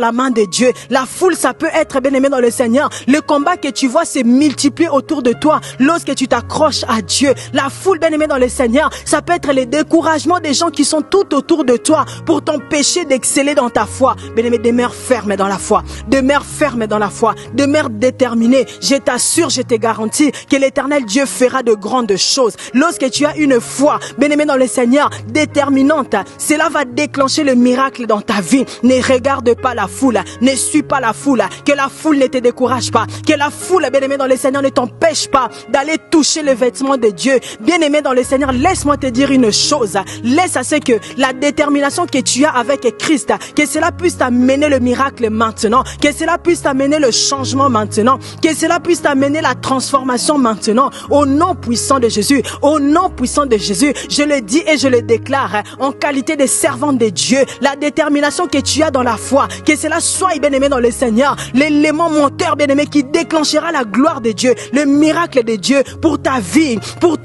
la main de Dieu. La foule, ça peut être, bien-aimé dans le Seigneur, le combat que tu vois se multiplier autour de toi lorsque tu t'accroches à Dieu. La foule, bien-aimé dans le Seigneur, ça peut être les découragements des gens qui sont tout autour de toi pour t'empêcher d'exceller dans ta foi. Bien-aimé, demeure ferme dans la foi. Demeure ferme dans la foi. Demeure déterminé. Je t'assure, je te garantis que l'Éternel Dieu fera de grandes choses. Lorsque tu as une foi, bien-aimé dans le Seigneur, déterminante, cela va déclencher le miracle dans ta vie. Ne regarde pas la foule, ne suis pas la foule, que la foule ne te décourage pas, que la foule, bien-aimé dans le Seigneur, ne t'empêche pas d'aller toucher le vêtement de Dieu. Bien-aimé dans le Seigneur, laisse-moi te dire une chose, laisse à ce que la détermination que tu as avec Christ, que cela puisse t'amener le miracle maintenant, que cela puisse t'amener le changement maintenant, que cela puisse t'amener la transformation maintenant, au nom puissant de Jésus, au nom puissant de Jésus. Je le dis et je le déclare en qualité de servante de Dieu, la détermination que tu as dans la foi, que cela soit, bien-aimé dans le Seigneur, l'élément moteur, bien-aimé, qui déclenchera la gloire de Dieu, le miracle de Dieu pour ta vie, pour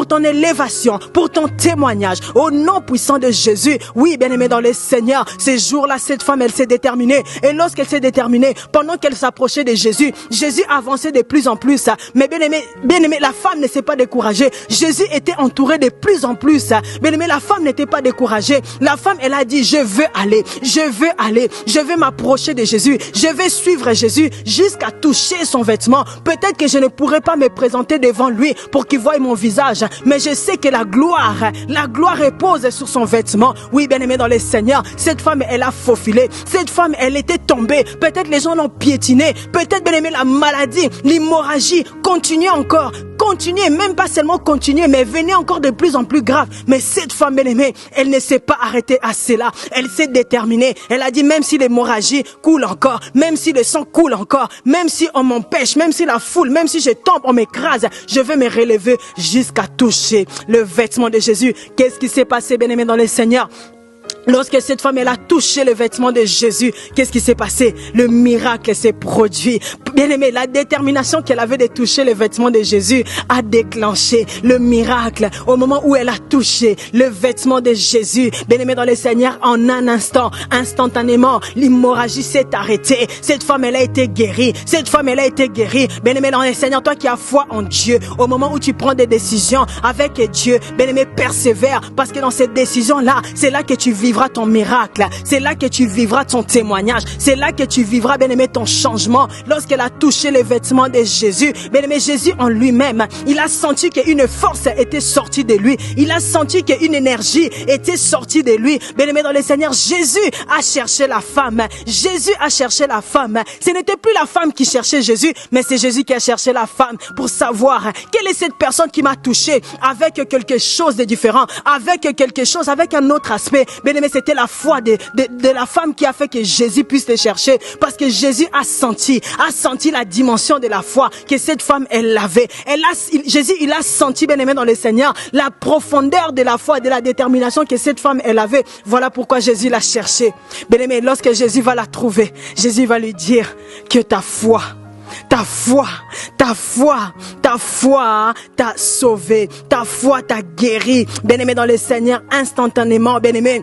ton élévation, pour ton témoignage, au nom puissant de Jésus. Oui, bien-aimé dans le Seigneur, ces jours-là, cette femme, elle s'est déterminée, et lorsqu'elle s'est déterminée, pendant qu'elle s'approchait de Jésus, Jésus avançait de plus en plus, mais bien-aimé, la femme ne s'est pas découragée. Jésus était entouré de plus en plus, bien-aimé, la femme n'était pas découragée. La femme, elle a dit, je veux aller, je veux m'approcher de Jésus, je vais suivre Jésus jusqu'à toucher son vêtement. Peut-être que je ne pourrai pas me présenter devant lui pour qu'il voie mon visage, mais je sais que la gloire repose sur son vêtement. Oui, bien-aimé dans le Seigneur, cette femme, elle a faufilé, cette femme, elle était tombée, peut-être les gens l'ont piétinée, peut-être, bien-aimé, la maladie, l'hémorragie, continuez, même pas seulement continuez, mais venez encore de plus en plus grave. Mais cette femme, bien-aimée, elle ne s'est pas arrêtée à cela. Elle s'est déterminée. Elle a dit, même si l'hémorragie coule encore, même si le sang coule encore, même si on m'empêche, même si la foule, même si je tombe, on m'écrase, je vais me relever jusqu'à toucher le vêtement de Jésus. Qu'est-ce qui s'est passé, bien-aimé dans le Seigneur? Lorsque cette femme, elle a touché le vêtement de Jésus, qu'est-ce qui s'est passé? Le miracle s'est produit. Bien-aimé, la détermination qu'elle avait de toucher le vêtement de Jésus a déclenché le miracle. Au moment où elle a touché le vêtement de Jésus, bien-aimé dans le Seigneur, en un instant, instantanément, l'hémorragie s'est arrêtée. Cette femme, elle a été guérie. Bien-aimé dans le Seigneur, toi qui as foi en Dieu, au moment où tu prends des décisions avec Dieu, bien-aimé, persévère, parce que dans cette décision-là, c'est là que tu vivras ton miracle, c'est là que tu vivras ton témoignage, c'est là que tu vivras, bien-aimé, ton changement. Lorsqu'elle a touché les vêtements de Jésus, bien-aimé, Jésus en lui-même, il a senti qu'une force était sortie de lui, il a senti qu'une énergie était sortie de lui. Bien-aimé dans le Seigneur, Jésus a cherché la femme, ce n'était plus la femme qui cherchait Jésus, mais c'est Jésus qui a cherché la femme pour savoir quelle est cette personne qui m'a touché avec quelque chose de différent, avec un autre aspect. Bien-aimé, c'était la foi de la femme qui a fait que Jésus puisse le chercher, parce que Jésus a senti la dimension de la foi que cette femme, elle avait. Jésus, il a senti, bien-aimé dans le Seigneur, la profondeur de la foi, de la détermination que cette femme, elle avait. Voilà pourquoi Jésus l'a cherchée. Bien-aimé, lorsque Jésus va la trouver, Jésus va lui dire que ta foi t'a sauvé, ta foi t'a guéri. Bien-aimé dans le Seigneur, instantanément, bien-aimé,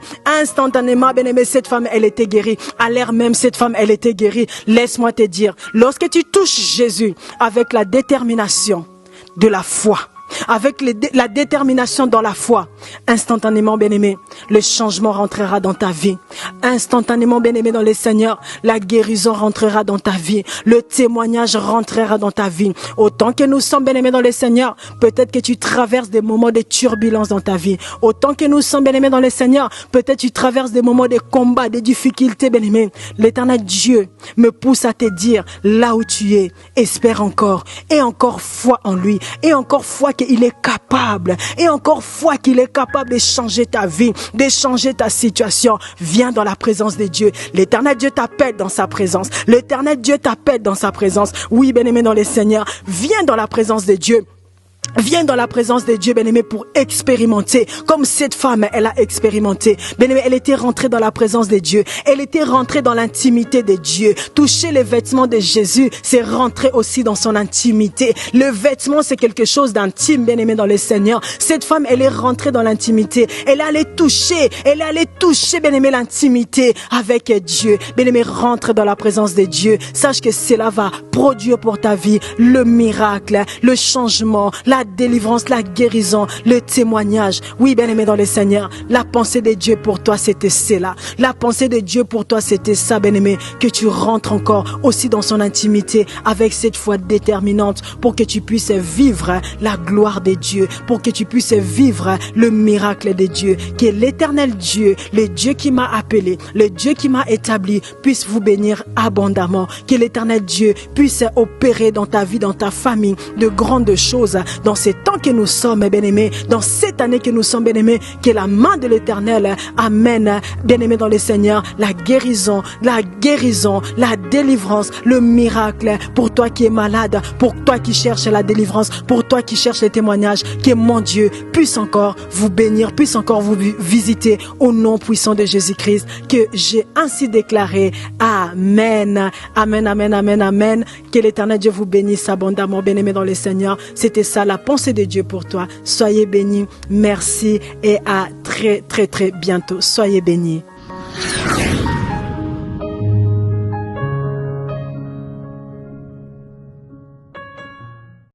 cette femme, elle était guérie. À l'air même, cette femme, elle était guérie. Laisse-moi te dire, lorsque tu touches Jésus avec la détermination de la foi, avec la détermination dans la foi, instantanément, bien-aimé, le changement rentrera dans ta vie. Instantanément, bien-aimé dans le Seigneur, la guérison rentrera dans ta vie. Le témoignage rentrera dans ta vie. Autant que nous sommes, bien-aimés dans le Seigneur, peut-être que tu traverses des moments de turbulence dans ta vie. Autant que nous sommes, bien-aimés dans le Seigneur, peut-être tu traverses des moments de combat, de difficultés, bien-aimé. L'Éternel Dieu me pousse à te dire, là où tu es, espère encore, et encore foi en lui, et encore foi qu'il est capable, et encore foi qu'il est capable de changer ta vie, de changer ta situation. Viens dans la présence de Dieu. L'Éternel Dieu t'appelle dans sa présence. L'Éternel Dieu t'appelle dans sa présence. Oui, bien-aimé dans le Seigneur, viens dans la présence de Dieu. Viens dans la présence de Dieu, bien-aimé, pour expérimenter. Comme cette femme, elle a expérimenté. Bien-aimé, elle était rentrée dans la présence de Dieu. Elle était rentrée dans l'intimité de Dieu. Toucher les vêtements de Jésus, c'est rentrer aussi dans son intimité. Le vêtement, c'est quelque chose d'intime, bien-aimé, dans le Seigneur. Cette femme, elle est rentrée dans l'intimité. Elle allait toucher, bien-aimé, l'intimité avec Dieu. Bien-aimé, rentre dans la présence de Dieu. Sache que cela va produire pour ta vie le miracle, le changement, la délivrance, la guérison, le témoignage. Oui, bien-aimé dans le Seigneur, la pensée de Dieu pour toi, c'était cela. La pensée de Dieu pour toi, c'était ça, bien-aimé, que tu rentres encore aussi dans son intimité avec cette foi déterminante pour que tu puisses vivre la gloire de Dieu, pour que tu puisses vivre le miracle de Dieu, que l'éternel Dieu, le Dieu qui m'a appelé, le Dieu qui m'a établi, puisse vous bénir abondamment, que l'éternel Dieu puisse opérer dans ta vie, dans ta famille, de grandes choses, dans ces temps que nous sommes, bien-aimés, dans cette année que nous sommes, bien-aimés, que la main de l'Éternel amène, bien-aimés dans le Seigneur, la guérison, la délivrance, le miracle pour toi qui es malade, pour toi qui cherches la délivrance, pour toi qui cherches les témoignages, que mon Dieu puisse encore vous bénir, puisse encore vous visiter au nom puissant de Jésus-Christ, que j'ai ainsi déclaré. Amen. Amen, amen, amen, amen. Que l'Éternel Dieu vous bénisse abondamment, bien-aimés dans le Seigneur. C'était ça la pensée de Dieu pour toi. Soyez bénis. Merci et à très, très, très bientôt. Soyez bénis.